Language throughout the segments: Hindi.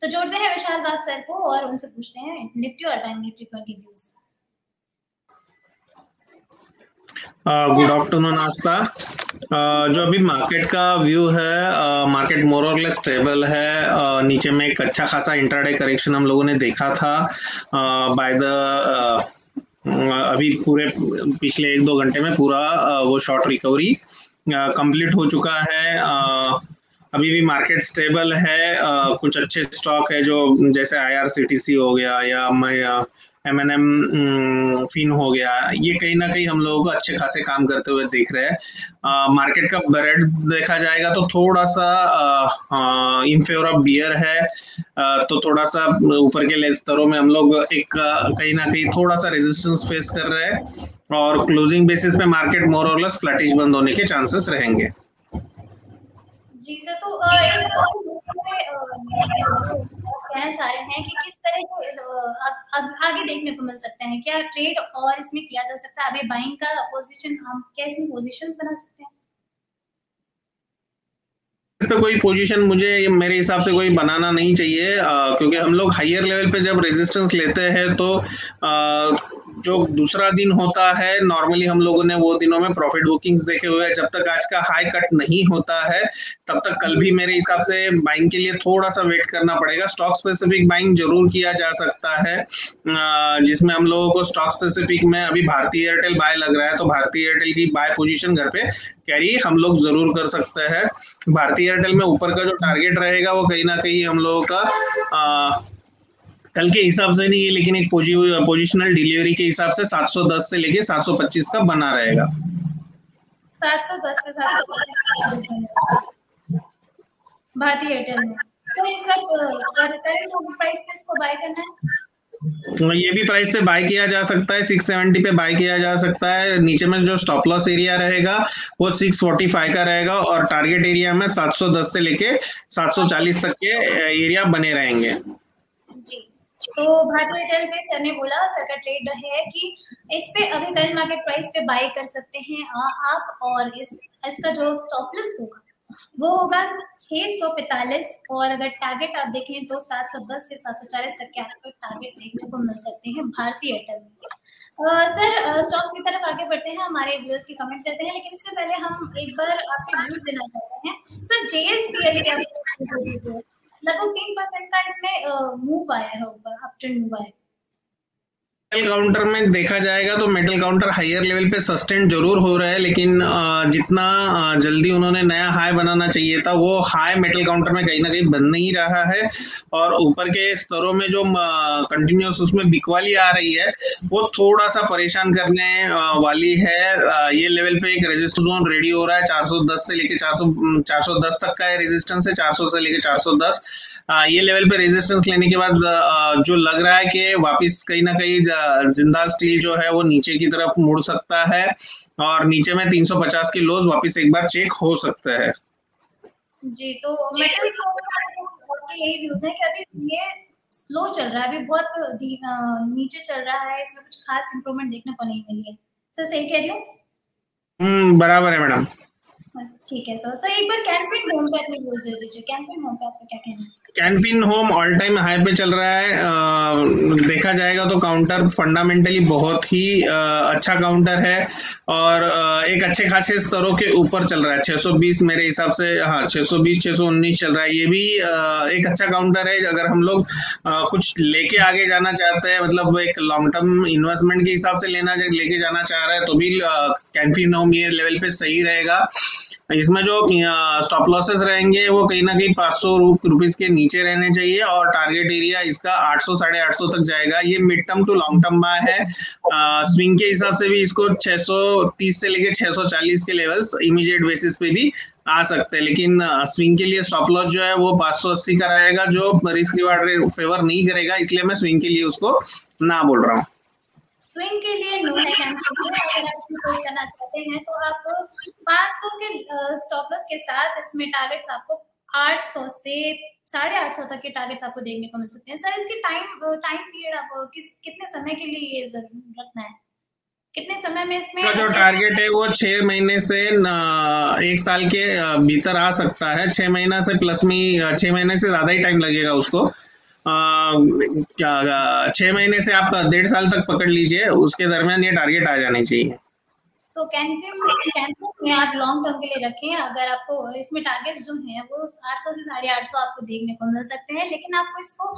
तो जोड़ते हैं विशाल बाग सर को और उनसे पूछते हैं निफ्टी और बैंक निफ्टी पर के व्यूज। गुड आफ्टरनून आस्था। जो अभी मार्केट का व्यू है, मार्केट मोर और लेस स्टेबल है। नीचे में एक अच्छा खासा इंट्राडे करेक्शन हम लोगों ने देखा था बाय द अभी पूरे पिछले 1-2 घंटे में पूरा वो शॉर्ट रिकवरी कंप्लीट हो चुका है। अभी भी मार्केट स्टेबल है। कुछ अच्छे स्टॉक है जो जैसे IRCTC हो गया या M&M फिन हो गया, ये कहीं ना कहीं हम लोगों को अच्छे खासे काम करते हुए दिख रहे हैं। मार्केट का ब्रेड देखा जाएगा तो थोड़ा सा इन फेवर ऑफ बियर है। तो थोड़ा सा ऊपर के स्तरों में हम लोग एक कहीं ना कहीं थोड़ा सा रेजिस्टेंस फेस कर रहे हैं और क्लोजिंग बेसिस पे मार्केट मोर और लेस फ्लैटिश बंद होने के चांसेस रहेंगे। जी सर, तो इस कहना चाह रहे हैं कि किस तरह के आगे देखने को मिल सकते हैं, क्या ट्रेड और इसमें किया जा सकता है? अभी बाइंग का पोजीशन हम क्या इसमें पोजीशंस बना सकते हैं? इस पे कोई पोजीशन मुझे मेरे हिसाब से कोई बनाना नहीं चाहिए, क्योंकि हम लोग हायर लेवल पे जब रेजिस्टेंस लेते हैं तो जो दूसरा दिन होता है नॉर्मली हम लोगों ने वो दिनों में प्रॉफिट बुकिंग्स देखे हुए हैं। जब तक आज का हाई कट नहीं होता है तब तक कल भी मेरे हिसाब से बाइंग के लिए थोड़ा सा वेट करना पड़ेगा। स्टॉक स्पेसिफिक बाइंग जरूर किया जा सकता है, जिसमें हम लोगों को स्टॉक स्पेसिफिक में अभी भारतीय एयरटेल बाय लग रहा है तो भारतीय एयरटेल की बाय पोजीशन घर पे कैरी हम लोग जरूर कर सकते हैं। भारतीय एयरटेल में ऊपर का जो टारगेट रहेगा वो कहीं ना कहीं हम लोगों का कल के हिसाब से नहीं है, लेकिन एक पोजिशनल डिलीवरी के हिसाब से 710 से लेके 725 का बना रहेगा। 710 से 725 भारतीय एयरटेल में। तो इस वक्त प्राइस पे इसको बाय करना है? तो ये भी प्राइस पे बाय किया जा सकता है, 670 पे बाय किया जा सकता है। नीचे में जो स्टॉप लॉस एरिया रहेगा वो 645 का रहेगा और टारगेट एरिया में 710 से लेके 740 तक के एरिया बने रहेंगे। जी, तो भारतीय एयरटेल पे सर ने बोला, सर का ट्रेड है कि इस पे अभी करंट मार्केट प्राइस पे बाय कर सकते हैं आप, और इसका जो स्टॉप लॉस होगा वो होगा 645 और अगर टारगेट आप देखें तो 710 से 740 तक के आपको टारगेट देखने को मिल सकते हैं भारतीय एयरटेल में। सर स्टॉक्स की तरफ आगे बढ़ते हैं, हमारे व्यूअर्स के कमेंट चलते हैं, लेकिन इससे पहले हम एक बार आपके व्यूज देना चाहते हैं। सर JSPL क्या लगभग 3% का इसमें मूव आया है, ऊपर अप ट्रेंड मूव आया है। मेटल काउंटर में देखा जाएगा तो मेटल काउंटर हायर लेवल पे सस्टेन जरूर हो रहा है, लेकिन जितना जल्दी उन्होंने नया हाई बनाना चाहिए था वो हाई मेटल काउंटर में कहीं ना कहीं बन नहीं रहा है और ऊपर के स्तरों में जो कंटिन्यूस उसमें बिकवाली आ रही है वो थोड़ा सा परेशान करने वाली है। ये लेवल पे एक रेजिस्टेंस जोन रेडी हो रहा है 410 से लेके 410 तक का है रेजिस्टेंस है, 400 से लेके 410। ये लेवल पे रेजिस्टेंस लेने के बाद जो लग रहा है कि वापस कहीं ना कहीं जिंदाल स्टील जो है वो नीचे की तरफ मुड़ सकता है और नीचे में 350 की लोज वापस एक बार चेक हो सकता है। जी, तो मेटल के यही व्यूज है कि अभी ये स्लो चल रहा है, अभी बहुत नीचे चल रहा है, इसमें कुछ खास इंप्रूवमेंट देखने को नहीं मिली है। सर सही कह रही हूँ? बराबर है मैडम। ठीक है सर। सर एक बार कैनफिन होम पे अपने व्यूज दे दीजिए। कैनफिन होम पे आपका क्या कहना है? Can Fin Home all time high पे चल रहा है। देखा जाएगा तो काउंटर फंडामेंटली बहुत ही अच्छा काउंटर है और एक अच्छे खासे स्तरों के ऊपर चल रहा है। 620 मेरे हिसाब से, हाँ 620 619 चल रहा है। ये भी एक अच्छा काउंटर है। अगर हम लोग कुछ लेके आगे जाना चाहते हैं, मतलब एक लॉन्ग टर्म इन्वेस्टमेंट के हिसाब से लेके जाना चाह रहा है तो भी कैनफिन होम ये लेवल पे सही रहेगा। इसमें जो स्टॉप लॉसेस रहेंगे वो कहीं ना कहीं 500 रुपीज के नीचे रहने चाहिए और टारगेट एरिया इसका 800 850 तक जाएगा। ये mid term to long term buy है। स्विंग के हिसाब से भी इसको 630 से लेके 640 के लेवल्स इमीडिएट बेसिस पे भी आ सकते हैं, लेकिन स्विंग के लिए स्टॉप लॉस जो है वो 580 का रहेगा जो रिस्क रिवार्ड फेवर नहीं करेगा, इसलिए मैं स्विंग के लिए उसको ना बोल रहा हूँ। स्विंग के लिए नो है कैंपेन। अगर आप इसमें करना चाहते हैं तो आप 500 के स्टॉप लॉस के साथ इसमें टारगेट्स आपको 800 से 850 तक के टारगेट्स आपको देखने को मिल सकते हैं। सर इसकी टाइम पीरियड आप कितने समय के लिए ये जरूर रखना है, कितने समय में इसमें जो टारगेट है वो 6 महीने से 1 साल के भीतर आ सकता है। 6 महीना से प्लस में 6 महीने से ज्यादा ही टाइम लगेगा उसको, क्या 6 महीने से आप 1.5 साल तक पकड़ लीजिए, उसके दरमियान ये टारगेट आ जाने चाहिए। तो कैंफिन में आप लॉन्ग टर्म के लिए रखें। अगर आपको इसमें टारगेट्स जो हैं वो 800 से 850 आपको देखने को मिल सकते हैं, लेकिन आपको इसको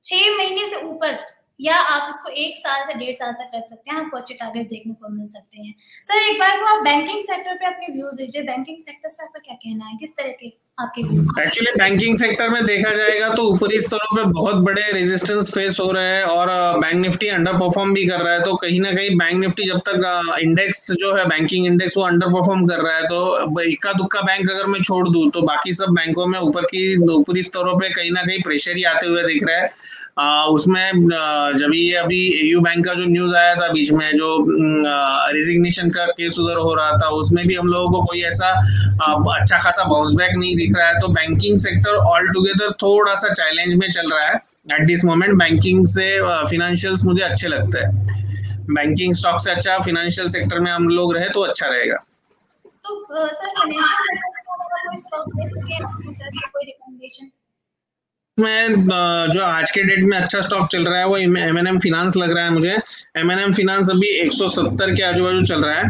6 महीने से ऊपर या आप इसको 1 साल से 1.5 साल तक रख सकते हैं, आपको अच्छे टारगेट देखने को मिल सकते हैं। सर एक बार को आप बैंकिंग सेक्टर पे अपने व्यूज दीजिए, बैंकिंग सेक्टर पे आपका क्या कहना है, किस तरह के आपके व्यूज? एक्चुअली बैंकिंग सेक्टर में देखा जाएगा तो ऊपरी स्तरों पे बहुत बड़े रेजिस्टेंस फेस हो रहे हैं और बैंक निफ्टी अंडर परफॉर्म भी कर रहा है। तो कहीं ना कहीं बैंक निफ्टी जब तक इंडेक्स जो है बैंकिंग इंडेक्स वो अंडर परफॉर्म कर रहा है, तो इक्का दुक्का बैंक अगर मैं छोड़ दूं तो बाकी सब बैंकों में ऊपरी स्तरों पे कहीं ना कहीं प्रेशर ही आते हुए दिख रहा है। उसमें जब ये अभी एयू बैंक का जो न्यूज आया था बीच में, जो रेजिग्नेशन का केस उधर हो रहा था, उसमें भी हम लोगों को कोई ऐसा अच्छा खासा बाउंस बैक नहीं दिख रहा है। तो बैंकिंग सेक्टर ऑल टुगेदर थोड़ा सा चैलेंज में चल रहा है एट दिस मोमेंट। बैंकिंग से फिनेंशियल्स मुझे अच्छे लगते हैं, बैंकिंग स्टॉक से अच्छा फिनेंशियल सेक्टर में हम लोग रहे तो अच्छा रहेगा। तो सर फाइनेंशियल सेक्टर में कोई स्टॉक ले सके, अपनी तरफ से कोई रिकमेंडेशन? में जो आज के डेट में अच्छा स्टॉक चल रहा है वो एमएनएम फाइनेंस लग रहा है मुझे। एमएनएम फाइनेंस अभी 170 के आजू बाजू चल रहा है,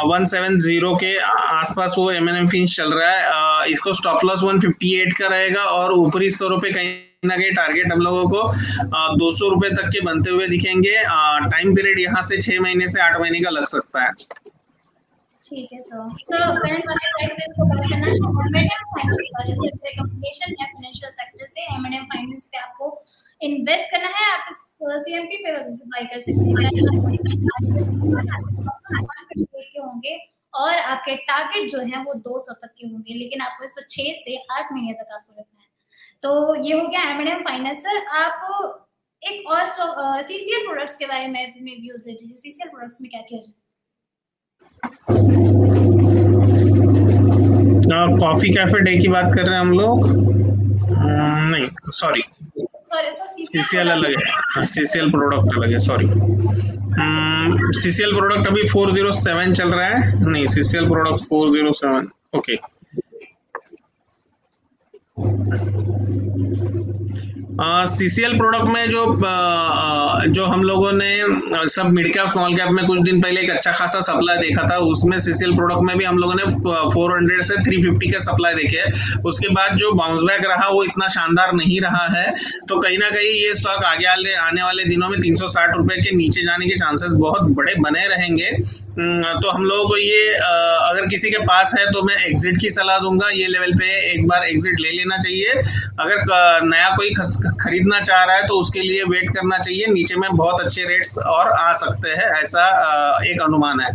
170 के आसपास वो एमएनएम फाइनेंस चल रहा है। इसको स्टॉप लॉस 158 का रहेगा और ऊपरी स्तरों पे कहीं ना कहीं टारगेट हम लोगों को 200 रुपए तक के बनते हुए दिखेंगे। टाइम पीरियड यहाँ से 6 महीने से 8 महीने का लग सकता है। ठीक है सर। करंट मार्केट प्राइस पे इसको बाय करना है, एमएनएम फाइनेंस का जैसे रिकमेंडेशन है फाइनेंशियल सेक्टर से, एमएनएम फाइनेंस पे आपको इन्वेस्ट करना है। आप इस सीएमपी पे बाय कर सकते हैं के होंगे और आपके टारगेट जो है वो 200 तक के होंगे, लेकिन आपको इसको 6 से 8 महीने तक आपको रखना है। तो ये हो गया एमएनएम फाइनेंस। सर आप एक और सीसीएल प्रोडक्ट्स के बारे में अपने व्यूज दीजिए, सीसीएल प्रोडक्ट्स में क्या किया जाए? कॉफी कैफे डे की बात कर रहे हैं हम लोग? नहीं सॉरी, सीसीएल अलग है, सीसीएल प्रोडक्ट अलग है, सॉरी। सीसीएल प्रोडक्ट अभी 407 चल रहा है, नहीं CCL product 407, okay. CCL product में जो हम लोगों ने सब मिड कैप स्मॉल कैप में कुछ दिन पहले एक अच्छा खासा सप्लाई देखा था, उसमें सीसीएल प्रोडक्ट में भी हम लोगों ने 400 से 350 के सप्लाई देखे। उसके बाद जो बाउंस बैक रहा वो इतना शानदार नहीं रहा है, तो कहीं ना कहीं ये स्टॉक आगे आने वाले दिनों में 360 रुपए के नीचे जाने के चांसेस बहुत बड़े बने रहेंगे। तो हम लोगों को ये अगर किसी के पास है तो मैं एग्जिट की सलाह दूंगा, ये लेवल पे एक बार एग्जिट ले लेना चाहिए। अगर नया कोई खरीदना चाह रहा है तो उसके लिए वेट करना चाहिए, नीचे में बहुत अच्छे रेट्स और आ सकते हैं, ऐसा एक अनुमान है।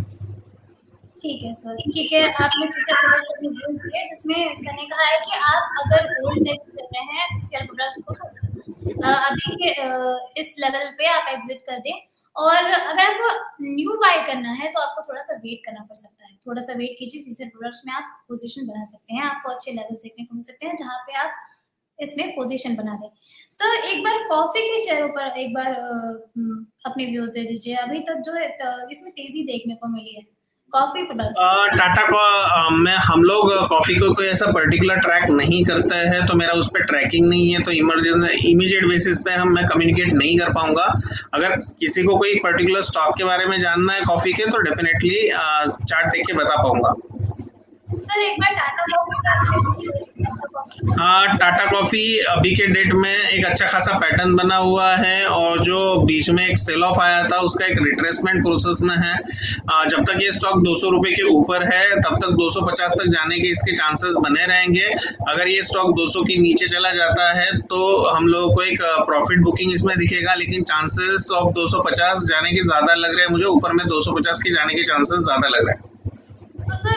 ठीक है सर, ठीक है। आपने सीसीएल प्रोडक्ट्स अपनी व्यू दिए, जिसमें सर ने कहा है कि आप अगर होल्ड नहीं कर रहे हैं सीसीएल प्रोडक्ट्स को अभी के इस लेवल पे आप एग्जिट कर दें, और अगर आपको न्यू बाय करना है तो आपको थोड़ा सा वेट करना पड़ सकता है। थोड़ा सा वेट कीजिए, सीसीएल प्रोडक्ट्स में आप पोजीशन बना सकते हैं, आपको अच्छे लेवल्स देखने को मिल सकते हैं जहां पे आप इसमें पोजीशन बना दें। सर एक बार कॉफी के शेयरों पर एक बार अपने व्यूज दे दीजिए। अभी तक जो है इसमें तेजी देखने को मिली है कॉफी प्रोडक्ट्स। टाटा को में हम लोग कॉफी को कोई ऐसा पर्टिकुलर ट्रैक नहीं करते हैं, तो मेरा उस पर ट्रैकिंग नहीं है, तो इमीडिएट बेसिस पे मैं कम्युनिकेट नहीं कर पाऊंगा। अगर किसी को कोई पर्टिकुलर स्टॉक के बारे में जानना है कॉफी के, तो डेफिनेटली चार्ट देख के बता पाऊंगा। सर एक बार टाटा कॉफी अभी के डेट में एक अच्छा खासा पैटर्न बना हुआ है, और जो बीच में एक सेल ऑफ आया था उसका एक रिट्रेसमेंट प्रोसेस में है। जब तक ये स्टॉक 200 रुपए के ऊपर है तब तक 250 तक जाने के इसके चांसेस बने रहेंगे। अगर ये स्टॉक 200 के नीचे चला जाता है तो हम लोगों को एक प्रॉफिट बुकिंग इसमें दिखेगा, लेकिन चांसेस ऑफ 250 जाने के ज्यादा लग रहे हैं मुझे, ऊपर में 250 के जाने के चांसेस ज्यादा लग रहे हैं। तो सर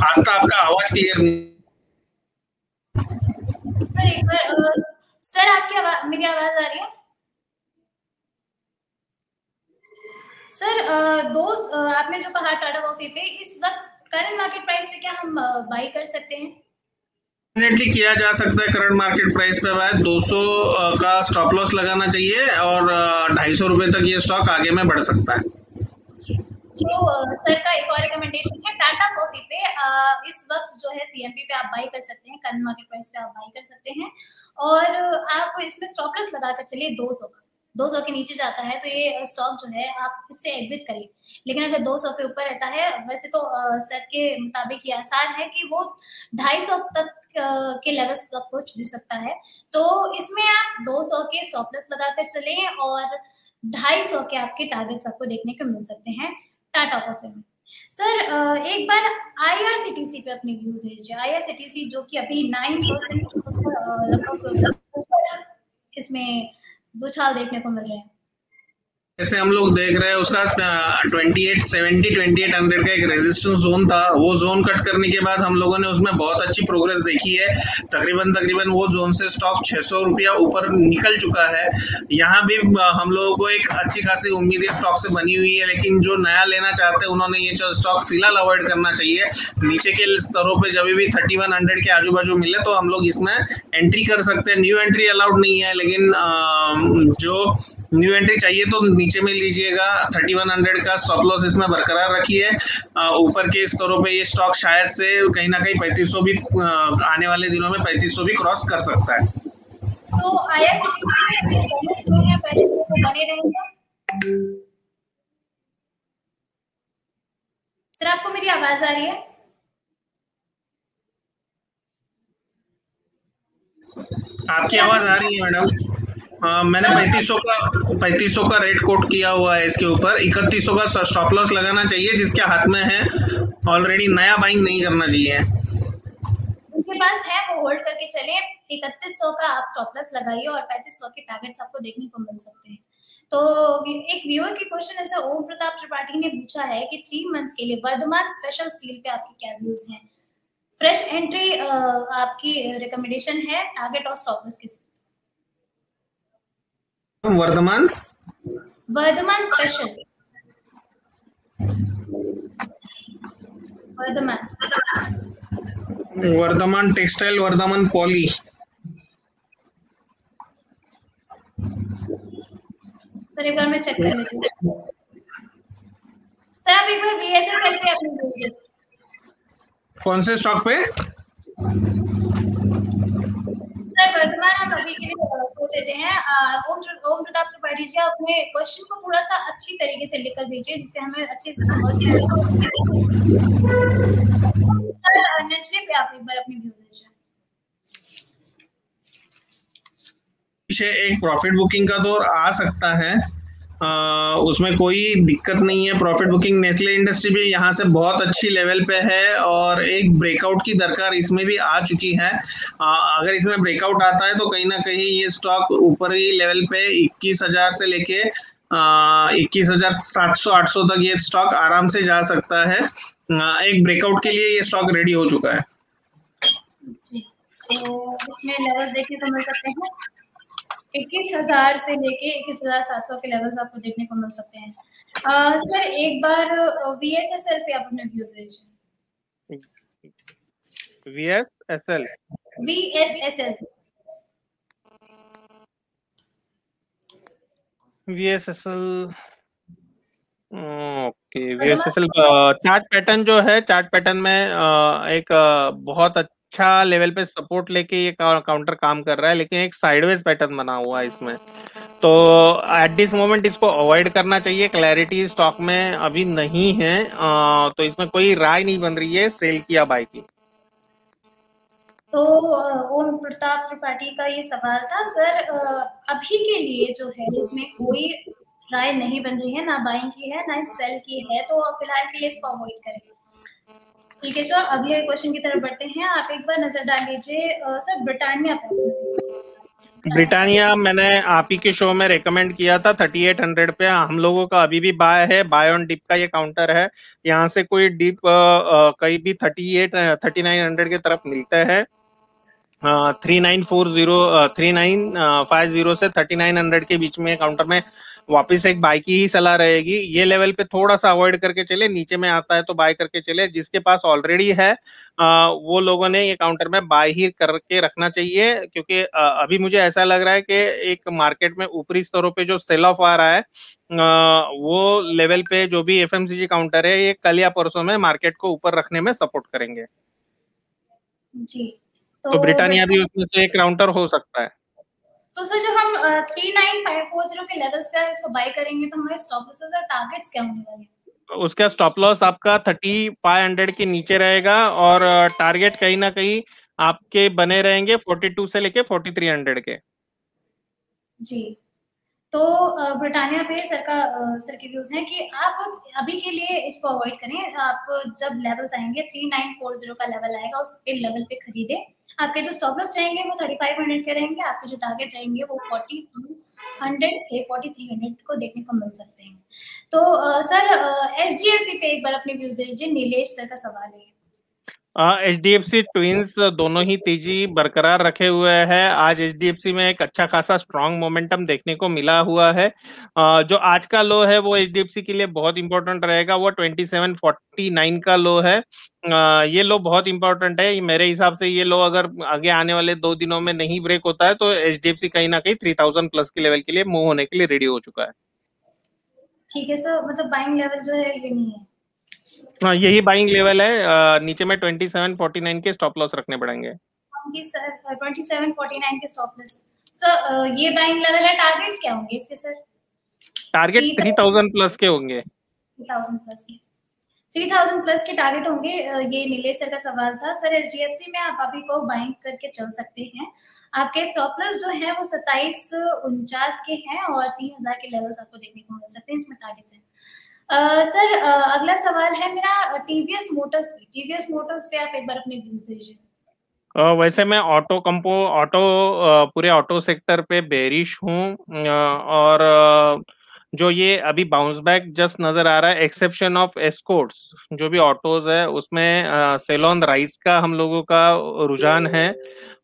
आस्था आपका आवाज क्लियर नहीं। सर एक बार सर आपकी आवाज, मेरी आवाज आ रही है सर? आपने जो कहा टाटा कॉफी पे इस वक्त करंट मार्केट प्राइस पे क्या हम बाई कर सकते हैं? डेफिनेटली किया जा सकता है करंट मार्केट प्राइस पे बाय। 200 का स्टॉप लॉस लगाना चाहिए और 250 रुपए तक ये स्टॉक आगे में बढ़ सकता है। सर का एक और रिकमेंडेशन है टाटा कॉफी पे। इस वक्त जो है सीएमपी पे आप बाई कर सकते हैं, करंट मार्केट प्राइस पे आप बाई कर सकते हैं, और आप इसमें स्टॉप लॉस लगाकर चलिए 200 का। 200 के नीचे जाता है तो ये स्टॉक जो है आप इससे एग्जिट करिए, लेकिन अगर 200 के ऊपर रहता है, वैसे तो सर के मुताबिक ये आसार है कि वो 250 तक के लेवल्स तक को छू सकता है, तो इसमें आप 200 के स्टॉप लॉस लगाकर चलें और 250 के आपके टारगेट्स आपको देखने को मिल सकते हैं टाटा कॉफी में। सर एक बार आईआरसीटीसी पे अपने व्यूज दीजिए। आईआरसीटीसी जो कि अभी 9% लगभग इसमें उछाल देखने को मिल रहे हैं। जैसे हम लोग देख रहे हैं उसका 2870 2800 का एक रेजिस्टेंस जोन था, वो जोन कट करने के बाद हम लोगों ने उसमें बहुत अच्छी प्रोग्रेस देखी है। तकरीबन वो जोन से स्टॉक 600 रुपया ऊपर निकल चुका है। यहाँ भी हम लोगों को एक अच्छी खासी उम्मीद स्टॉक से बनी हुई है, लेकिन जो नया लेना चाहते हैं उन्होंने ये स्टॉक फिलहाल अवॉइड करना चाहिए। नीचे के स्तरों पे जब भी 3100 के आजू बाजू मिले तो हम लोग इसमें एंट्री कर सकते हैं। न्यू एंट्री अलाउड नहीं है, लेकिन जो न्यू एंट्री चाहिए तो नीचे में लीजिएगा। 3100 का स्टॉप लॉस इसमें बरकरार रखिए। ऊपर के स्तरों पे ये स्टॉक शायद से कहीं ना कहीं 3500 भी आने वाले दिनों में 3500 भी क्रॉस कर सकता है। तो आईआरसीटीसी में पहले से तो बने रहे सर आपको मेरी आवाज आ रही है? आपकी आवाज आ रही है मैडम। मैंने 3500 का रेट कोट किया हुआ है इसके ऊपर। 3100 का स्टॉप लॉस लगाना चाहिए जिसके हाथ में है ऑलरेडी, नया बाइंग नहीं करना चाहिए। जिनके पास है वो होल्ड करके चले। 3100 का आप स्टॉप लॉस लगाइए और 3500 के टारगेट्स आपको देखने को मिल सकते हैं। तो एक व्यूअर की क्वेश्चन ऐसा ओम प्रताप त्रिपाठी ने पूछा है कि 3 मंथ्स के लिए वर्धमान स्पेशल स्टील पे आपके क्या व्यूज हैं? फ्रेश एंट्री आपकी रिकमेंडेशन है, टारगेट और स्टॉप लॉस किस? Vardhman Special, Vardhman Textile, Vardhman Poly. Sir एक बार मैं चेक कर लेती हूँ। सर आप एक बार वीएसएसएल पे अपनी व्यूज दें। कौन से स्टॉक पे? सर वर्तमान हम अभी के लिए छोड़ देते हैं। ओम प्रताप त्रिपाठी जी अपने क्वेश्चन को थोड़ा सा अच्छी तरीके से लिखकर भेजिए जिससे हमें अच्छे से समझ में आए। नेस्ले पे आप एक बार अपनी व्यू दीजिए। एक प्रॉफिट बुकिंग का दौर आ सकता है, उसमें कोई दिक्कत नहीं है। प्रॉफिट बुकिंग नेस्ले इंडस्ट्री भी यहाँ से बहुत अच्छी लेवल पे है और एक ब्रेकआउट की दरकार इसमें भी आ चुकी है। अगर इसमें ब्रेकआउट आता है तो कहीं ना कहीं ये स्टॉक ऊपर ही लेवल पे 21,000 से लेके 21,700-800 तक ये स्टॉक आराम से जा सकता है। एक ब्रेकआउट के लिए ये स्टॉक रेडी हो चुका है। तो इसमें लेवल्स देखने को मिल सकते हैं 21,000 से लेके 21,700 के लेवल्स आपको देखने को मिल सकते हैं। सर एक बार वीएसएसएल पे आप अपने व्यूज दीजिए। वीएसएसएल ओके। वीएसएसएल चार्ट पैटर्न जो है, चार्ट पैटर्न में एक बहुत अच्छा लेवल पे सपोर्ट लेके ये काउंटर काम कर रहा है, लेकिन एक साइडवेज पैटर्न बना हुआ है इसमें, तो एट दिस मोमेंट इसको अवॉइड करना चाहिए। क्लैरिटी स्टॉक में अभी नहीं है, तो इसमें कोई राय नहीं बन रही है सेल की या बाय की। तो ओम प्रताप त्रिपाठी का ये सवाल था सर। अभी के लिए जो है इसमें कोई राय नहीं बन रही है, ना बाइंग की है ना सेल की है, तो फिलहाल के लिए इसको अवॉइड करें। ठीक है सर, अगले क्वेश्चन की तरफ बढ़ते हैं। आप एक बार नजर डाल लीजिए सर ब्रिटानिया पे। ब्रिटानिया मैंने आप ही के शो में रेकमेंड किया था 3800 पे। हम लोगों का अभी भी बाय है, बाय ऑन डिप का ये काउंटर है। यहाँ से कोई डिप कहीं भी 3900 की तरफ मिलता है। 3950 3950 से 3900 के बीच में काउंटर में वापिस एक बाय की ही सलाह रहेगी। ये लेवल पे थोड़ा सा अवॉइड करके चले, नीचे में आता है तो बाय करके चले। जिसके पास ऑलरेडी है वो लोगों ने ये काउंटर में बाय ही करके रखना चाहिए, क्योंकि अभी मुझे ऐसा लग रहा है कि एक मार्केट में ऊपरी स्तरों पे जो सेल ऑफ आ रहा है वो लेवल पे जो भी एफएमसीजी काउंटर है, ये कल या परसों में मार्केट को ऊपर रखने में सपोर्ट करेंगे। जी, तो ब्रिटानिया भी उसमें से एक काउंटर हो सकता है। तो सर जब हम 39540 के लेवल्स पे इसको बाय करेंगे तो हमारे स्टॉप लॉसेस और टारगेट्स क्या होने वाले हैं? उसका स्टॉप लॉस आपका 3500 के नीचे रहेगा और टारगेट कहीं ना कहीं आपके बने रहेंगे 42 से लेके 4300 के। जी, तो ब्रिटानिया पे सर के व्यूज हैं कि आप अभी के लिए इसको अवॉइड करें। आप जब लेवल्स आएंगे 3940 का लेवल आएगा, उस पे लेवल पे खरीदें। आपके जो स्टॉप लॉस रहेंगे वो 3500 के रहेंगे, आपके जो टारगेट रहेंगे वो 4200 से 4300 को देखने को मिल सकते हैं। तो सर एचडीएफसी पे एक बार अपने व्यूज दे दीजिए। नीलेश सर का सवाल है। एचडीएफसी ट्विंस दोनों ही तेजी बरकरार रखे हुए हैं। आज एचडीएफसी में एक अच्छा खासा स्ट्रॉन्ग मोमेंटम देखने को मिला हुआ है। जो आज का लो है वो एचडीएफसी के लिए बहुत इंपॉर्टेंट रहेगा, वो 2749 का लो है। ये लो बहुत इंपॉर्टेंट है मेरे हिसाब से। ये लो अगर आगे आने वाले 2 दिनों में नहीं ब्रेक होता है तो एचडीएफसी कहीं ना कहीं 3000 प्लस के लेवल के लिए मूव होने के लिए रेडी हो चुका है। ठीक है सर, मतलब बाइंग लेवल जो है ये नहीं है। हाँ, यही बाइंग लेवल है। नीचे में 2749 के स्टॉप लॉस रखने पड़ेंगे। सर 2749 के स्टॉप लॉस। सर ये बाइंग लेवल है, टारगेट्स क्या होंगे इसके सर? टारगेट 3000 प्लस के होंगे। 3000 प्लस के 3000 प्लस के टारगेट होंगे। ये नीलेश सर का सवाल था। सर एचडीएफसी में आप अभी को बाइंग करके चल सकते हैं। आपके स्टॉप लॉस जो है वो 2749 के हैं और 3000 के लेवल्स आपको देखने को मिल सकते हैं, इसमें टारगेट्स हैं। सर अगला सवाल है मेरा टीवीएस मोटर्स पे। टीवीएस मोटर्स पे आप एक बार अपने व्यूज दीजिए। वैसे मैं पूरे ऑटो सेक्टर पे बेरिश हूँ। और जो ये अभी बाउंस बैक जस्ट नजर आ रहा है, एक्सेप्शन ऑफ एस्कॉर्ट्स, जो भी ऑटोज है उसमें सेल ऑन राइज का हम लोगों का रुझान है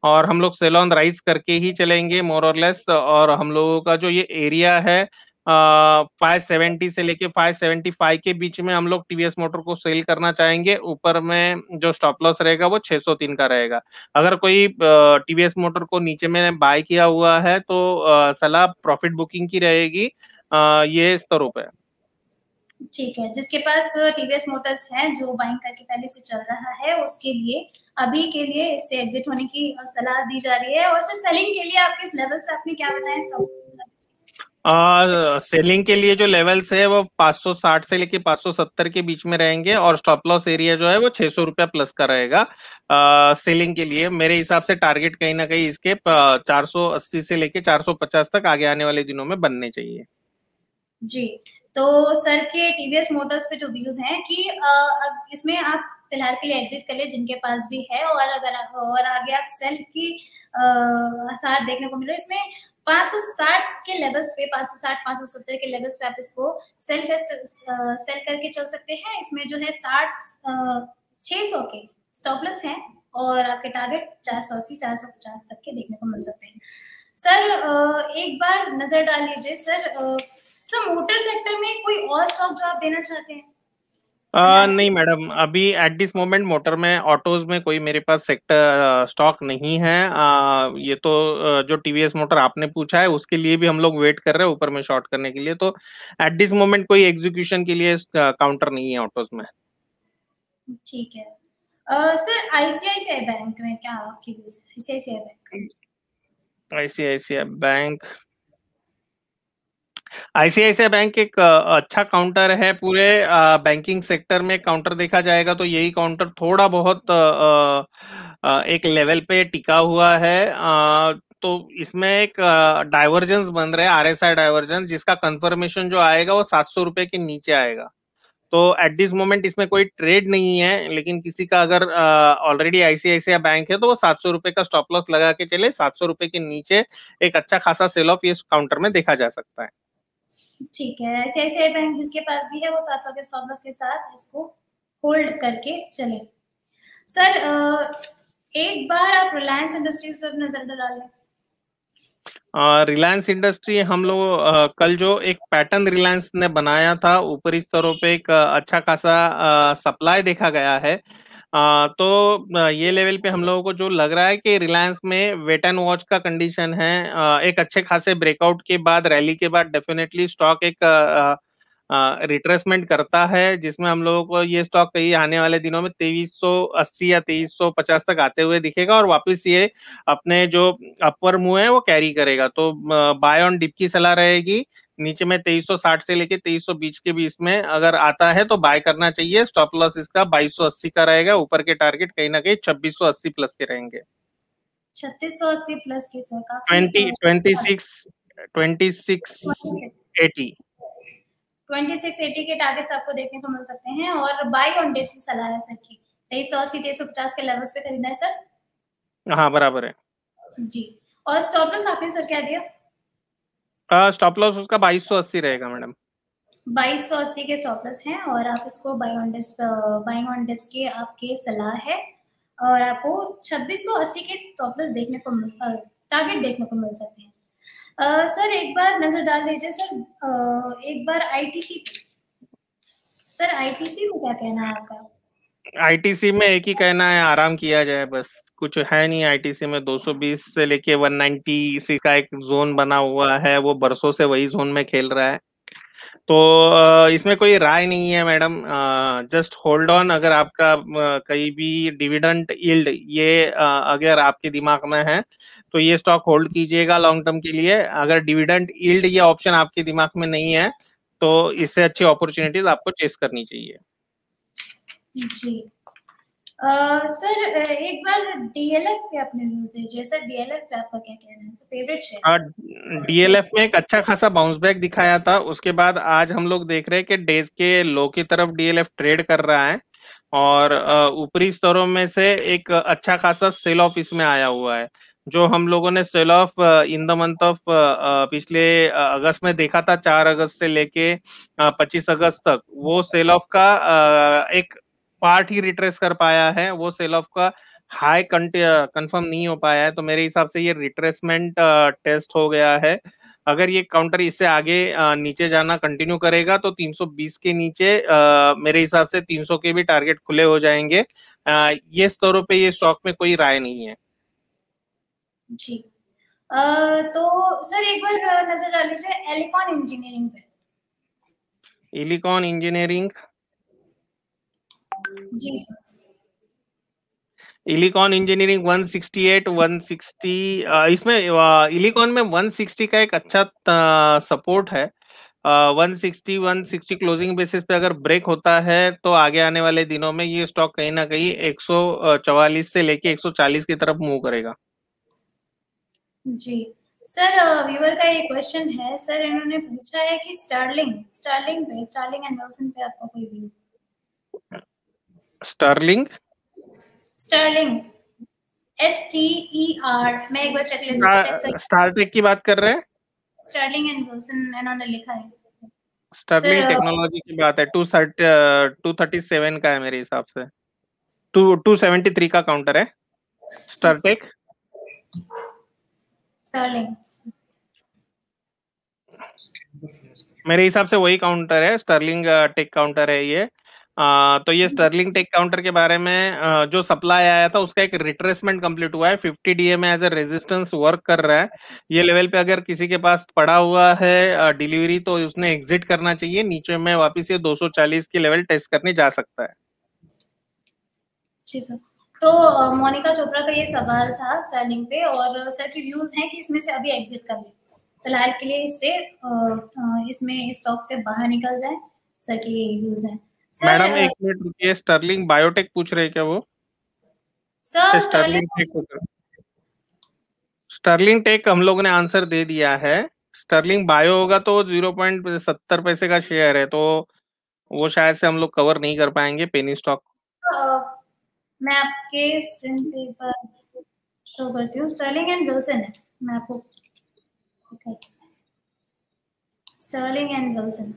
और हम लोग सेल ऑन राइज करके ही चलेंगे मोर और लेस। और हम लोगों का जो ये एरिया है 570 से लेके 575 के बीच में हम लोग टीवीएस मोटर को सेल करना चाहेंगे। ऊपर में जो स्टॉप लॉस रहेगा वो 603 का रहेगा। अगर कोई टीवीएस मोटर को नीचे में बाय किया हुआ है तो सलाह प्रॉफिट बुकिंग की रहेगी ये स्तरों पे। ठीक है, जिसके पास टीवीएस मोटर्स है जो बाइंग करके पहले से चल रहा है उसके लिए अभी के लिए इससे एग्जिट होने की सलाह दी जा रही है। और सर सेलिंग के लिए आपके लेवल से आपने क्या बताया स्टॉक? सेलिंग के लिए जो लेवल्स है वो 560 से लेके 570 के बीच में रहेंगे और स्टॉप लॉस एरिया जो है वो 600 रुपया प्लस का रहेगा। सेलिंग के लिए मेरे हिसाब से टारगेट कहीं ना कहीं इसके 480 से लेके 450 तक आगे आने वाले दिनों में बनने चाहिए। जी, तो सर के टीवीएस मोटर्स पे जो व्यूज हैं कि इसमें आप फिलहाल के लिए एग्जिट कर ले जिनके पास भी है। और अगर और आगे आप सेल की आसार देखने को मिल रहे इसमें 560 के लेवल्स पे 560 570 के लेवल्स पे आप इसको सेल करके चल सकते हैं। इसमें जो है 600 के स्टॉप लॉस है और आपके टारगेट 480 450 तक के देखने को मिल सकते हैं। सर एक बार नजर डाल लीजिए। सर मोटर सेक्टर में कोई और स्टॉक जो आप देना चाहते हैं? नहीं मैडम, अभी एट दिस मोमेंट मोटर में ऑटोज में कोई मेरे पास सेक्टर स्टॉक नहीं है। ये तो जो टीवीएस मोटर आपने पूछा है उसके लिए भी हम लोग वेट कर रहे हैं ऊपर में शॉर्ट करने के लिए। तो एट दिस मोमेंट कोई एग्जीक्यूशन के लिए काउंटर नहीं है ऑटोज में। ठीक है। सर आईसीआईसीआई बैंक में क्या आपकी व्यूज है? आईसीआईसीआई बैंक आईसीआईसीआई बैंक एक अच्छा काउंटर है। पूरे बैंकिंग सेक्टर में काउंटर देखा जाएगा तो यही काउंटर थोड़ा बहुत एक लेवल पे टिका हुआ है। तो इसमें एक डाइवर्जेंस बन रहा है, आरएसआई डाइवर्जेंस, जिसका कंफर्मेशन जो आएगा वो 700 रुपए के नीचे आएगा। तो एट दिस मोमेंट इसमें कोई ट्रेड नहीं है, लेकिन किसी का अगर ऑलरेडी आईसीआईसीआई बैंक है तो वो 700 रुपए का स्टॉप लॉस लगा के चले। 700 रुपए के नीचे एक अच्छा खासा सेल ऑफ ये काउंटर में देखा जा सकता है। ठीक है, आईसीआईसीआई बैंक जिसके पास भी है वो 700 के स्टॉप लॉस के साथ इसको होल्ड करके चले। सर एक बार आप रिलायंस इंडस्ट्रीज पर नजर डालें। रिलायंस इंडस्ट्री हम लोग कल जो एक पैटर्न रिलायंस ने बनाया था ऊपरी स्तरों पे एक अच्छा खासा सप्लाई देखा गया है। तो ये लेवल पे हम लोगों को जो लग रहा है कि रिलायंस में वेट एंड वॉच का कंडीशन है। एक अच्छे खासे ब्रेकआउट के बाद रैली के बाद डेफिनेटली स्टॉक एक रिट्रेसमेंट करता है, जिसमें हम लोगों को ये स्टॉक कहीं आने वाले दिनों में 2380 या 2350 तक आते हुए दिखेगा और वापस ये अपने जो अपर मूव है वो कैरी करेगा। तो बाय ऑन डिप की सलाह रहेगी। नीचे में 2360 से लेके 2320 के बीच में अगर आता है तो बाय करना चाहिए। स्टॉप लॉस इसका 2280 का रहेगा। ऊपर के टारगेट कहीं ना कहीं 2680 प्लस के रहेंगे। 3680 प्लस के सर काफी 2680 2680 के टारगेट्स आपको देखने को मिल सकते हैं और बाई ऑन डिप्स की सलाह है सर की 2380 2350 के लेवल्स पे खरीदना है सर। हाँ बराबर है जी। और स्टॉप लॉस आपने सर क्या दिया? स्टॉप लॉस उसका 2280 रहेगा मैडम। 2280 के स्टॉप लॉस हैं और आप इसको बाइंग ऑन डिप्स की आपके सलाह है और आपको 2680 के स्टॉप लॉस देखने को टारगेट देखने को मिल सकते हैं। सर एक बार नजर डाल दीजिए सर एक बार आईटीसी सर आईटीसी में क्या कहना है आपका? आईटीसी में एक ही कहना है, आराम किया जाए बस। कुछ है नहीं आईटीसी में। 220 से लेके 190 का एक जोन बना हुआ है, वो बरसों से वही जोन में खेल रहा है। तो इसमें कोई राय नहीं है मैडम। Just hold on. अगर आपका कहीं भी डिविडेंड यील्ड ये अगर आपके दिमाग में है तो ये स्टॉक होल्ड कीजिएगा लॉन्ग टर्म के लिए। अगर डिविडेंड यील्ड ये ऑप्शन आपके दिमाग में नहीं है तो इससे अच्छी अपॉर्चुनिटीज आपको चेस करनी चाहिए। जी। सर एक बार डीएलएफ पे अपने व्यूज दीजिए सर। डीएलएफ पे आपका क्या कहना है? Favourite share. डीएलएफ में एक अच्छा खासा बाउंस बैक दिखाया था। उसके बाद आज हम लोग देख रहे हैं कि डेज के लो की तरफ डीएलएफ ट्रेड कर रहा है और ऊपरी स्तरों में से एक अच्छा खासा सेल ऑफ इसमें आया हुआ है। जो हम लोगों ने sell off in the month of पिछले अगस्त में देखा था, 4 अगस्त से लेके 25 अगस्त तक, वो सेल ऑफ का एक पार्ट ही रिट्रेस कर पाया है। वो सेल ऑफ का हाई कंफर्म नहीं हो पाया है। तो मेरे हिसाब से ये रिट्रेसमेंट टेस्ट हो गया है। अगर ये काउंटर इससे आगे नीचे जाना कंटिन्यू करेगा तो 320 के नीचे मेरे हिसाब से 300 के भी टारगेट खुले हो जाएंगे। ये स्तरों पे ये स्टॉक में कोई राय नहीं है। जी। तो सर एक बार नजर डाल लीजिए एलिकॉन इंजीनियरिंग पे। इलिकॉन इंजीनियरिंग। जी सर। इलिकॉन इंजीनियरिंग 168 160 इसमें इलिकॉन में 160 का एक अच्छा सपोर्ट है। 160 160 क्लोजिंग बेसिस पे अगर ब्रेक होता है तो आगे आने वाले दिनों में ये स्टॉक कहीं ना कहीं 144 से लेके 140 की तरफ मूव करेगा। जी सर व्यूअर का ये क्वेश्चन है सर। इन्होंने पूछा है कि स्टार्लिंग एंड विल्सन पे आपका कोई व्यू? Stirling STER। मैं एक बार चेक स्टारटेक की बात कर रहे हैं। स्टार्लिंग एंड विल्सन इन्होंने लिखा है। स्टर्लिंग टेक्नोलॉजी की बात है। 237 का है मेरे हिसाब से। 273 का काउंटर है स्टारटेक। स्टार्लिंग मेरे हिसाब से वही काउंटर है, स्टर्लिंग टेक काउंटर है ये। तो ये स्टर्लिंग टेक काउंटर के बारे में जो सप्लाई आया था उसका एक रिट्रेसमेंट कंप्लीट हुआ है। 50 DA में एज ए रेजिस्टेंस वर्क कर रहा है। ये लेवल पे अगर किसी के पास पड़ा हुआ है डिलीवरी तो उसने एग्जिट करना चाहिए। नीचे में वापस ये 240 की लेवल टेस्ट करने जा सकता है। जी सर। तो मोनिका चोपड़ा का ये सवाल था स्टर्लिंग पे और सर की व्यूज हैं कि इसमें से अभी एग्जिट कर ले। फिलहाल के लिए इससे इसमें स्टॉक से बाहर निकल जाए। सर की व्यूज हैं मैडम एक मिनट रुकिए। स्टर्लिंग बायोटेक पूछ रहे क्या वो? सर स्टर्लिंग टेक हम लोगों ने आंसर दे दिया है। स्टर्लिंग बायो होगा तो 0.70 पैसे का शेयर है, तो वो शायद से हम लोग कवर नहीं कर पाएंगे पेनी स्टॉक। मैं आपके स्क्रीन पे एक बार शो करती हूँ। स्टर्लिंग एंड विल्सन है। मैं आपको Sterling and Wilson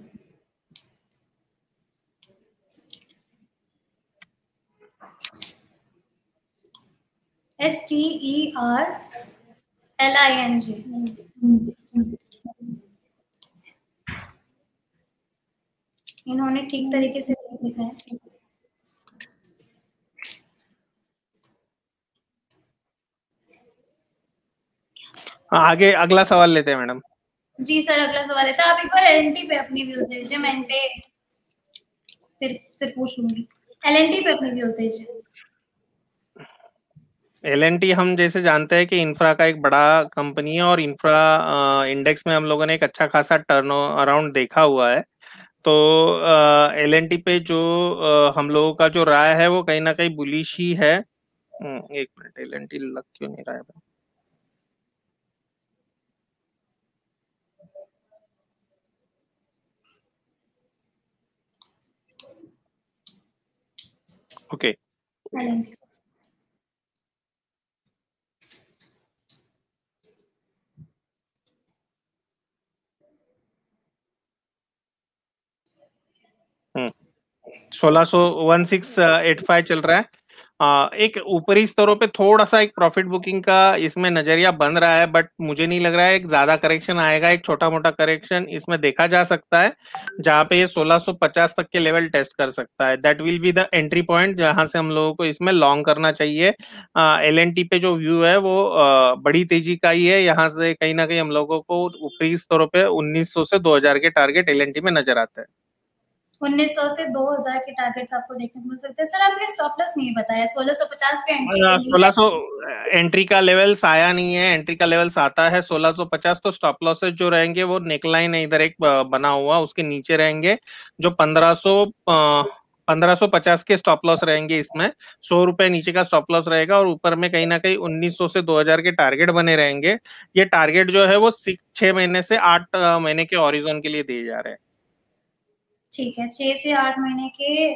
STER LING। इन्होंने ठीक तरीके से नहीं लिखा है। आगे अगला सवाल लेते हैं मैडम। जी सर, अगला सवाल है, आप एक बार LNT पे अपनी व्यूज दे दीजिए, मैं इन पे फिर पूछ लूंगी। LNT पे अपनी व्यूज दीजिए। LNT हम जैसे जानते हैं कि इंफ्रा का एक बड़ा कंपनी है और इंफ्रा इंडेक्स में हम लोगों ने एक अच्छा खासा टर्न अराउंड देखा हुआ है। तो LNT पे जो हम लोगों का जो राय है वो कहीं ना कहीं बुलिश ही है। एक मिनट, LNT लग क्यों नहीं रहा है? ओके। 1685 चल रहा है। एक ऊपरी स्तरों पे थोड़ा सा एक प्रॉफिट बुकिंग का इसमें नजरिया बन रहा है, बट मुझे नहीं लग रहा है एक ज्यादा करेक्शन आएगा। एक छोटा मोटा करेक्शन इसमें देखा जा सकता है, जहां पे ये 1650 तक के लेवल टेस्ट कर सकता है। That will be the entry point जहां से हम लोगों को इसमें लॉन्ग करना चाहिए। LNT पे जो व्यू है वो बड़ी तेजी का ही है। यहाँ से कहीं ना कहीं हम लोगों को ऊपरी स्तरों पे 1900 से 2000 के टारगेट LNT में नजर आते हैं। 1900 से 2000 के टारगेट्स आपको देखने को मिल सकते हैं। सर आपने स्टॉप लॉस नहीं बताया, 1650 पे एंट्री के लिए 1600 एंट्री का लेवल्स आया नहीं है, एंट्री का लेवल्स आता है 1650। तो स्टॉप लॉसेस जो रहेंगे वो नेकलाइन है इधर एक बना हुआ, उसके नीचे रहेंगे जो 1550 के स्टॉप लॉस रहेंगे। इसमें 100 रुपए नीचे का स्टॉप लॉस रहेगा और ऊपर में कहीं ना कहीं 1900 से 2000 के टारगेट बने रहेंगे। ये टारगेट जो है वो 6 महीने से 8 महीने के हॉरिजॉन के लिए दिए जा रहे हैं। ठीक है, 6 से 8 महीने के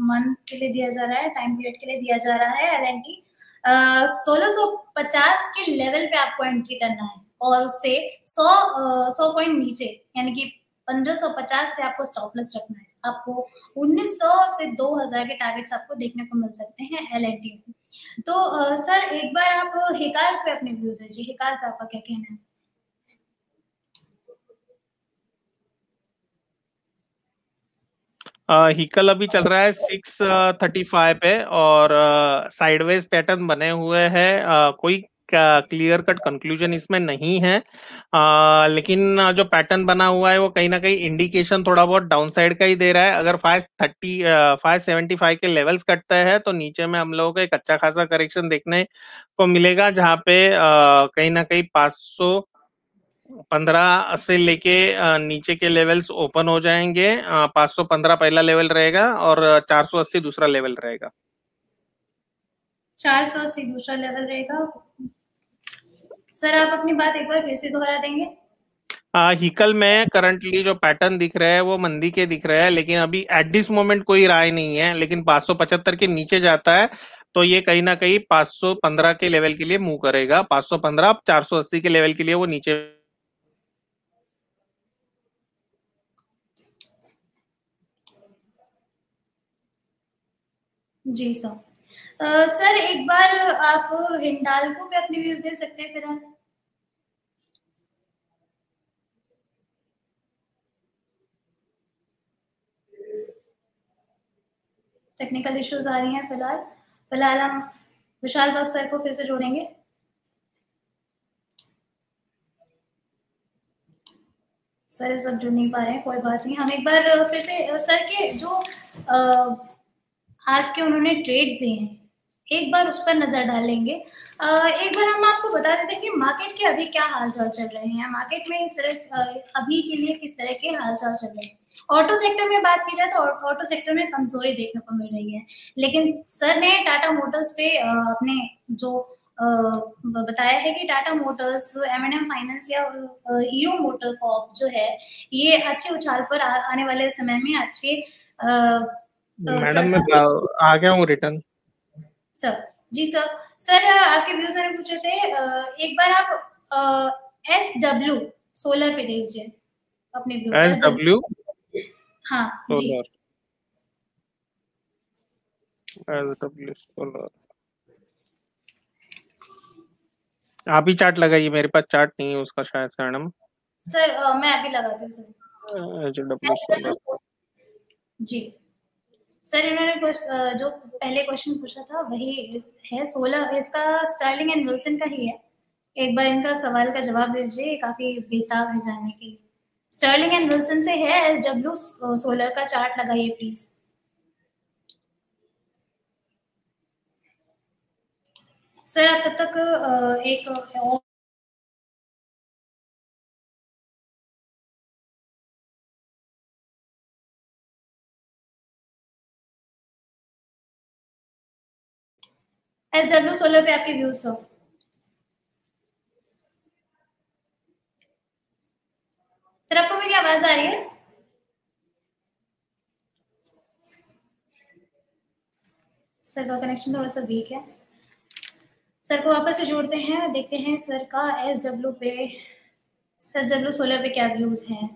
मंथ के लिए दिया जा रहा है, टाइम पीरियड के लिए दिया जा रहा है LNT। 1650 के लेवल पे आपको एंट्री करना है और उससे 100 पॉइंट नीचे यानी कि 1550 पे आपको स्टॉप लॉस रखना है। आपको 1900 से 2000 के टारगेट्स आपको देखने को मिल सकते हैं LNT में। तो सर एक बार आप हिकाल पे अपने व्यूज दीजिए, हिकाल पे आपका क्या कहना है? हिकल अभी चल रहा है 635 पे और साइडवेज पैटर्न बने हुए हैं। कोई क्लियर कट कंक्लूजन इसमें नहीं है, लेकिन जो पैटर्न बना हुआ है वो कहीं ना कहीं इंडिकेशन थोड़ा बहुत डाउनसाइड का ही दे रहा है। अगर 575 के लेवल्स कटते हैं तो नीचे में हम लोगों को एक अच्छा खासा करेक्शन देखने को मिलेगा, जहाँ पे कहीं ना कहीं 515 से लेके नीचे के लेवल्स ओपन हो जाएंगे। 515 पहला लेवल रहेगा और 480 दूसरा लेवल रहेगा। 480 दूसरा लेवल रहेगा। सर आप अपनी बात एक बार फिर से दोहरा देंगे? हिकल में करंटली जो पैटर्न दिख रहे हैं वो मंदी के दिख रहे हैं, लेकिन अभी एट दिस मोमेंट कोई राय नहीं है। लेकिन 575 के नीचे जाता है तो ये कहीं ना कहीं 515 के लेवल के लिए मूव करेगा। 515 480 के लेवल के लिए वो नीचे। जी सर। सर एक बार आप हिंडाल्को पे अपनी व्यूज दे सकते हैं फिलहाल? टेक्निकल इश्यूज आ रही हैं फिलहाल हम विशाल बग सर को फिर से जोड़ेंगे। सर इस वक्त जुड़ नहीं पा रहे हैं, कोई बात नहीं, हम एक बार फिर से सर के जो आज के उन्होंने ट्रेड्स दिए हैं एक बार उस पर नजर डालेंगे। एक बार हम आपको बता देते हैं कि मार्केट के अभी क्या हालचाल चल रहे हैं, मार्केट में इस तरह अभी के लिए किस तरह के हालचाल चल रहे हैं। ऑटो सेक्टर में बात की जाए तो ऑटो सेक्टर में कमजोरी देखने को मिल रही है, लेकिन सर ने टाटा मोटर्स पे अपने जो बताया है कि टाटा मोटर्स, M&M फाइनेंस या हीरो मोटर कॉर्प जो है ये अच्छे उछाल पर आने वाले समय में अच्छे मैडम मैं आ गया हूँ रिटर्न। सर जी सर आपके व्यूज मैंने पूछे थे, एक बार आप SW सोलर पे दीजिए अपने व्यूज। SW हाँ जी। SW सोलर आप ही चार्ट लगाइए, मेरे पास चार्ट नहीं है उसका शायद से मैडम। सर मैं अभी लगाती हूँ सर। HW solar. जी सर, इन्होंने जो पहले क्वेश्चन पूछा था वही है, सोलर इसका स्टर्लिंग एंड विल्सन का ही है। एक बार इनका सवाल का जवाब दीजिए, काफी बेताब है जानने के लिए। स्टर्लिंग एंड विल्सन से है, SW सोलर का चार्ट लगाइए प्लीज। सर आप तब तक एक SW सोलर पे आपके व्यूज हो। सर आपको मेरी आवाज आ रही है? सर का कनेक्शन थोड़ा सा वीक है। सर को वापस से जोड़ते हैं, देखते हैं सर का SW सोलर पे क्या व्यूज हैं।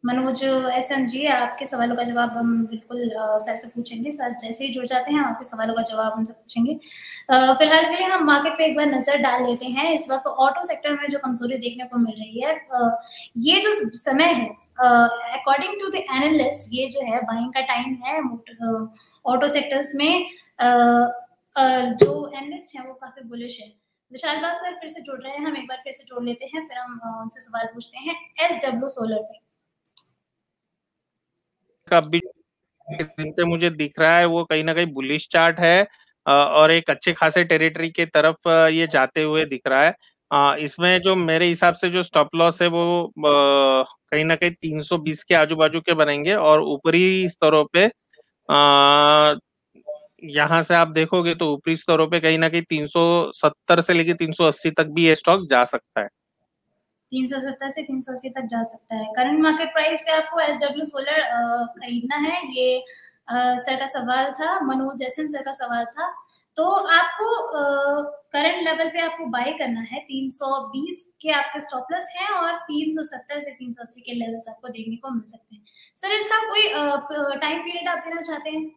मनोज SM जी, आपके सवालों का जवाब हम बिल्कुल सर से पूछेंगे। सर जैसे ही जुड़ जाते हैं आपके सवालों का जवाब हमसे पूछेंगे। फिलहाल के लिए हम मार्केट पे एक बार नजर डाल लेते हैं। इस वक्त ऑटो सेक्टर में जो कमजोरी देखने को मिल रही है, ये जो समय है अकॉर्डिंग टू द एनालिस्ट, ये जो है बाइंग का टाइम है ऑटो सेक्टर्स में। जो एनालिस्ट है वो काफी बुलिश है। विशाल बाग सर फिर से जुड़ रहे हैं, हम एक बार फिर से जोड़ लेते हैं, फिर हम उनसे सवाल पूछते हैं SW सोलर पे। अभी स्क्रीन पे मुझे दिख रहा है वो कहीं ना कहीं बुलिश चार्ट है, और एक अच्छे खासे टेरिटरी के तरफ ये जाते हुए दिख रहा है। इसमें जो मेरे हिसाब से जो स्टॉप लॉस है वो कहीं ना कहीं 320 के आजू बाजू के बनेंगे, और ऊपरी स्तरों पे यहाँ से आप देखोगे तो ऊपरी स्तरों पे कहीं ना कहीं 370 से लेके 380 तक भी ये स्टॉक जा सकता है। 370 से 380 तक जा सकता है। करंट मार्केट प्राइस पे आपको SW सोलर खरीदना है, ये सर का सवाल था, मनोज SM सर का सवाल था। तो आपको करंट लेवल पे आपको बाय करना है। 320 के आपके स्टॉप लॉस हैं और 370 से 380 के लेवल्स आपको देखने को मिल सकते हैं। सर इसका कोई टाइम पीरियड आप देना चाहते हैं?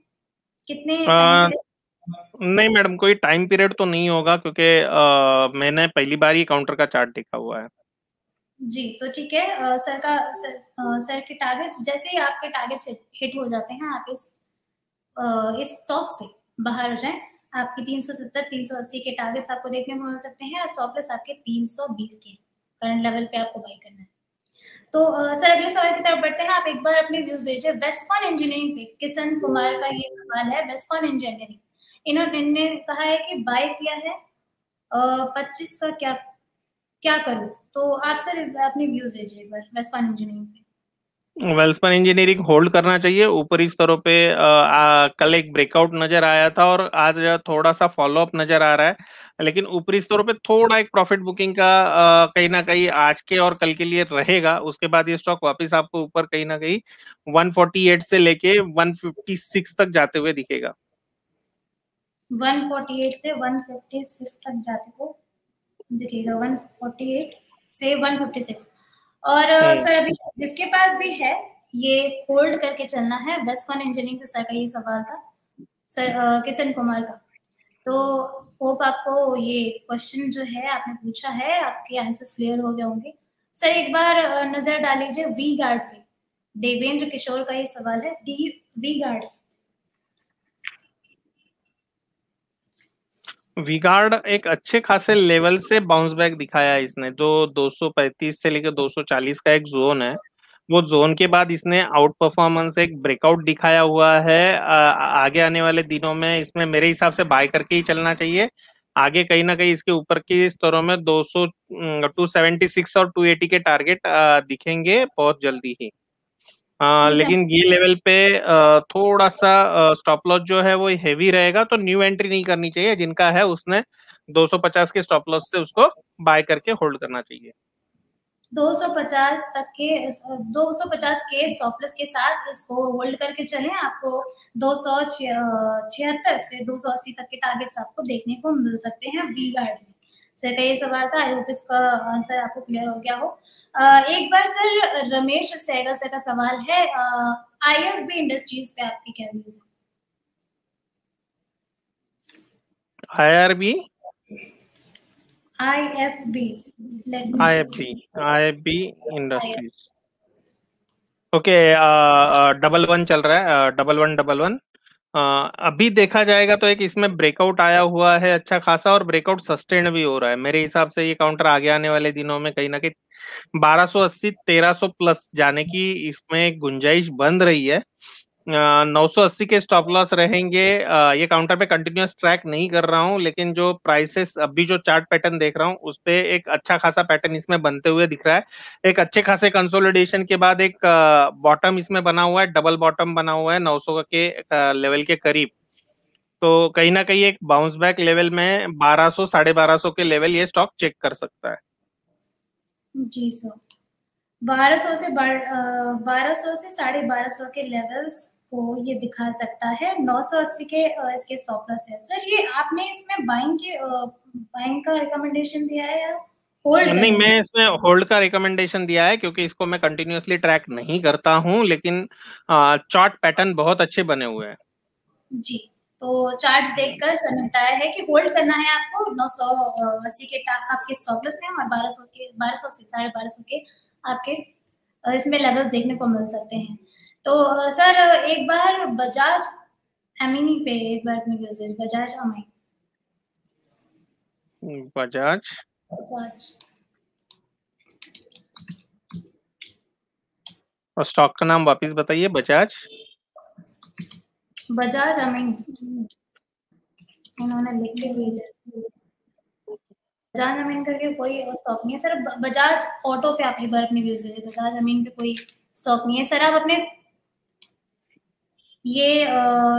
कितने टाइम पीरियड? नहीं मैडम, कोई टाइम पीरियड तो नहीं होगा, क्योंकि मैंने पहली बार ही काउंटर का चार्ट देखा हुआ है। जी तो ठीक है। सर के टारगेट्स, जैसे ही आपके टारगेट्स हिट हो जाते हैं, आप इस स्टॉक से बाहर हो जाएं। आपकी 370 380 के टारगेट्स आपको देखने को मिल सकते हैं, स्टॉप लॉस आपके 320 के करंट लेवल पे आपको बाई करना है। तो सर अगले सवाल की तरफ बढ़ते हैं। आप एक बार अपने व्यूज दीजिए वेस्टकॉन इंजीनियरिंग पे। किशन कुमार का ये सवाल है, वेस्टकॉन इंजीनियरिंग। इन्होंने कहा है कि बाय किया है 25 का, क्या क्या करूं? तो आप सर अपने व्यूज दीजिए एक बार वेस्टकॉन इंजीनियरिंग पे। वेल्सपन इंजीनियरिंग होल्ड करना चाहिए। ऊपरी स्तरों पे कल एक ब्रेकआउट नजर आया था और आज थोड़ा सा फॉलोअप नजर आ रहा है, लेकिन ऊपरी स्तरों पे थोड़ा एक प्रॉफिट बुकिंग का कहीं ना कहीं आज के और कल के लिए रहेगा। उसके बाद ये स्टॉक वापस आपको ऊपर कहीं ना कहीं 148 से लेके 156 तक जाते हुए दिखेगा। 148 से 156 तक जाते को दिखेगा। 148 से 156। और सर अभी जिसके पास भी है ये होल्ड करके चलना है। वेस्टकॉन इंजीनियरिंग सर का ये सवाल था, सर किशन कुमार का। तो होप आपको ये क्वेश्चन जो है आपने पूछा है, आपके आंसर्स क्लियर हो गए होंगे। सर एक बार नजर डाल लीजिए वी गार्ड पे। देवेंद्र किशोर का ये सवाल है, वी गार्ड। विगार्ड एक अच्छे खासे लेवल से बाउंस बैक दिखाया है इसने। 235 से लेकर 240 का एक जोन है, वो जोन के बाद इसने आउट परफॉर्मेंस एक ब्रेकआउट दिखाया हुआ है। आगे आने वाले दिनों में इसमें मेरे हिसाब से बाय करके ही चलना चाहिए। आगे कहीं ना कहीं इसके ऊपर के स्तरों में 276 और 280 के टारगेट दिखेंगे बहुत जल्दी ही। लेकिन ये लेवल पे थोड़ा सा स्टॉप लॉस जो है वो हेवी रहेगा, तो न्यू एंट्री नहीं करनी चाहिए। जिनका है उसने 250 के स्टॉप लॉस से उसको बाय करके होल्ड करना चाहिए। 250 तक के 250 के स्टॉप लॉस के साथ इसको होल्ड करके चलें। आपको 276 से 280 तक के टारगेट्स आपको देखने को मिल सकते हैं वी गार्ड में। सर का ये सवाल था, आई होप इसका आंसर आपको क्लियर हो गया हो। एक बार सर रमेश सहगल सर का सवाल है, IFB इंडस्ट्रीज पे आपके क्या व्यूज है? IRB IFB, IFB industries. Okay, 11 चल रहा है, 1111। अभी देखा जाएगा तो एक इसमें ब्रेकआउट आया हुआ है अच्छा खासा, और ब्रेकआउट सस्टेन भी हो रहा है। मेरे हिसाब से ये काउंटर आगे आने वाले दिनों में कहीं ना कहीं 1280 1300 प्लस जाने की इसमें एक गुंजाइश बन रही है। 980 के स्टॉप लॉस रहेंगे। ये काउंटर पे कंटिन्यूअस ट्रैक नहीं कर रहा हूँ, लेकिन जो प्राइसेस अभी जो चार्ट पैटर्न देख रहा हूँ उस पे एक अच्छा खासा पैटर्न इसमें बनते हुए दिख रहा है। एक अच्छे खासे कंसोलिडेशन के बाद एक बॉटम इसमें बना हुआ है, डबल बॉटम बना हुआ है 900 के लेवल के करीब। तो कहीं ना कहीं एक बाउंस बैक लेवल में 1200 1250 के लेवल ये स्टॉक चेक कर सकता है। जी सर, 1200 से 1200 से 1250 के लेवल्स को ये दिखा सकता है। 980 के इसके स्टॉप लॉस है। सर ये आपने इसमें बाइंग का रिकमेंडेशन दिया है या होल्ड? नहीं, मैं इसमें होल्ड का रिकमेंडेशन दिया है क्योंकि इसको मैं कंटिन्यूअसली ट्रैक नहीं करता हूं, लेकिन चार्ट पैटर्न बहुत अच्छे बने हुए हैं। जी, तो चार्ट्स देखकर सर ने बताया है कि होल्ड करना है आपको। 980 के आपके स्टॉप लॉस है और 1200 से 1250 के आपके इसमें लेवल्स देखने को मिल सकते हैं। तो सर एक बार बजाज एमिनी पे एक बार अपनी व्यूज, बजाज अमाइन, बजाज और स्टॉक का नाम वापस बताइए। बजाज अमाइन इन्होंने लिख के भेजा। बजाज अमीन करके कोई स्टॉक नहीं है सर। बजाज ऑटो पे आप एक बार अपनी व्यूज दीजिए। बजाज अमीन पे कोई स्टॉक नहीं है सर। आप अपने ये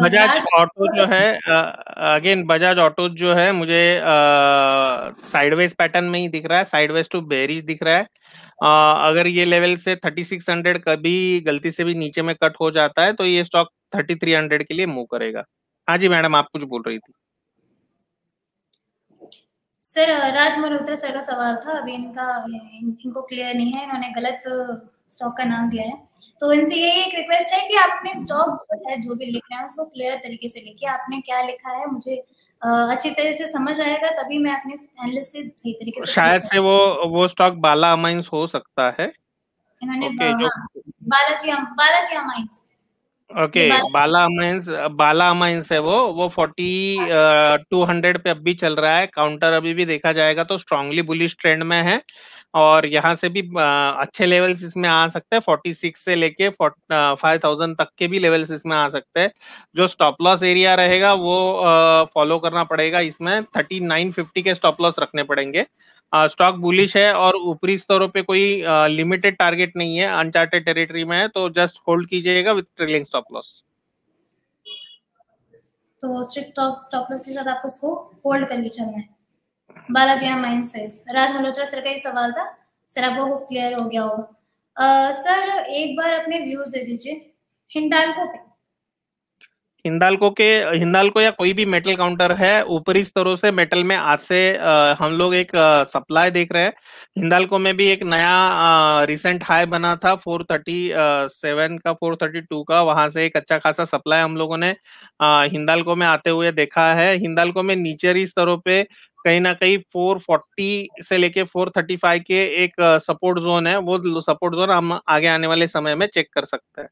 बजाज ऑटो जो है, अगेन बजाज ऑटो जो है मुझे साइडवेज पैटर्न में ही दिख रहा है, साइडवेज टू बेरिश दिख रहा है। अगर ये लेवल से 3600 कभी गलती से भी नीचे में कट हो जाता है तो ये स्टॉक 3300 के लिए मूव करेगा। हाँ जी मैडम, आप कुछ बोल रही थी। सर राज मल्होत्रा सर का सवाल था। अभी इनको क्लियर नहीं है, इन्होंने गलत स्टॉक का नाम दिया है। तो इनसे यही एक रिक्वेस्ट है कि आप अपने स्टॉक्स जो है जो भी लिख रहे हैं उसको क्लियर तरीके से लिखिए। आपने क्या लिखा है मुझे अच्छी तरह से समझ आएगा, तभी मैं अपने एनालिस्ट से सही तरीके से शायद से वो स्टॉक बाला अमाइंस हो सकता है। इन्होंने ओके, जो बालाजी अमाइंस, ओके, बाला अमाइंस है वो 200 पे अभी चल रहा है। काउंटर अभी भी देखा जाएगा तो स्ट्रांगली बुलिश ट्रेंड में है, और यहाँ से भी अच्छे लेवल्स इसमें आ सकते हैं। 46 से लेके 5000 तक के भी लेवल्स इसमें आ सकते हैं। जो स्टॉप लॉस एरिया रहेगा वो फॉलो करना पड़ेगा। इसमें 3950 के स्टॉप लॉस रखने पड़ेंगे। स्टॉक बुलिश है और ऊपरी स्तरों पे कोई लिमिटेड टारगेट नहीं है, अनचार्टेड टेरिटरी में है, तो जस्ट होल्ड कीजिएगा विद ट्रेलिंग स्टॉप लॉस। तो स्ट्रिक्ट स्टॉप लॉस के साथ आपको इसको होल्ड करके चलना है। बालाजी अमाइंस से राज मल्होत्रा सर का ही सवाल था सर, आपको क्लियर हो गया होगा। सर एक बार अपने व्यूज दे दीजिए हिंडाल्को पे। हिंडाल्को या कोई भी मेटल काउंटर है, ऊपरी स्तरों से मेटल में आज से हम लोग एक सप्लाई देख रहे हैं। हिंडाल्को में भी एक नया रिसेंट हाई बना था 437 का, 432 का, वहां से एक अच्छा खासा सप्लाई हम लोगों ने हिंडाल्को में आते हुए देखा है। हिंडाल्को में नीचे स्तरों पे कहीं ना कहीं 440 से लेके 435 के एक सपोर्ट जोन है, वो सपोर्ट जोन हम आगे आने वाले समय में चेक कर सकते हैं।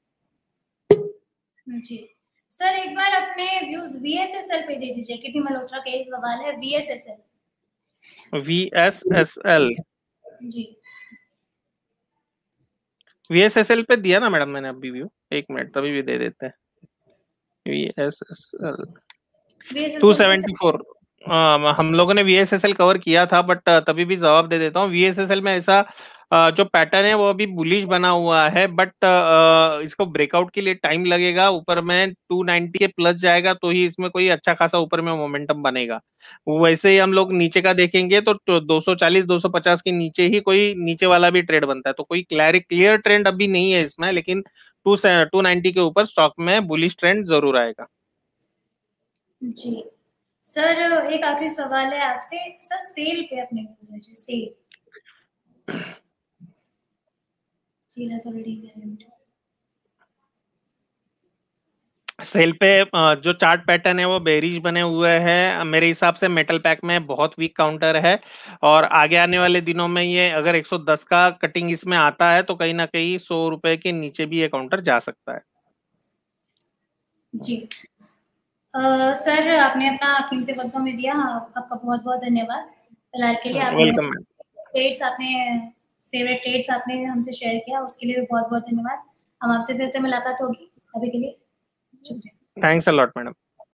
जी सर एक बार अपने व्यूज VSSL पे दे दीजिए। किटी मल्होत्रा का एक सवाल है VSSL जी। VSSL पे दिया ना मैडम मैंने अभी व्यू, एक मिनट तभी भी दे देते हैं। VSSL 274 हम लोगों ने VSSL कवर किया था, बट तभी भी जवाब दे देता हूँ। VSSL में ऐसा जो पैटर्न है वो अभी बुलिश बना हुआ है, बट इसको ब्रेकआउट के लिए टाइम लगेगा। ऊपर में 290 के प्लस जाएगा तो ही इसमें कोई अच्छा खासा ऊपर में मोमेंटम बनेगा। वैसे ही हम लोग नीचे का देखेंगे तो 240 250 के नीचे ही कोई नीचे वाला भी ट्रेड बनता है, तो कोई क्लियर ट्रेंड अभी नहीं है इसमें, लेकिन 290 के ऊपर स्टॉक में बुलिश ट्रेंड जरूर आएगा। जी सर एक आखिरी सवाल है आपसे सर, सेल पे अपने व्यूज सेल सेल पे जो चार्ट पैटर्न है वो बेरिश बने हुए हैं। मेरे हिसाब से मेटल पैक में बहुत वीक काउंटर है और आगे आने वाले दिनों में ये अगर 110 का कटिंग इसमें आता है तो कहीं ना कहीं 100 रुपए के नीचे भी ये काउंटर जा सकता है। जी सर, आपने अपना कीमती वक्त हमें दिया, आपका बहुत बहुत धन्यवाद। फिलहाल के लिए आपने ट्रेड्स आपने फेवरेट ट्रेड्स आपने हमसे शेयर किया, उसके लिए भी बहुत बहुत धन्यवाद। हम आपसे फिर से मुलाकात होगी। अभी के लिए शुक्रिया। Thanks a lot madam.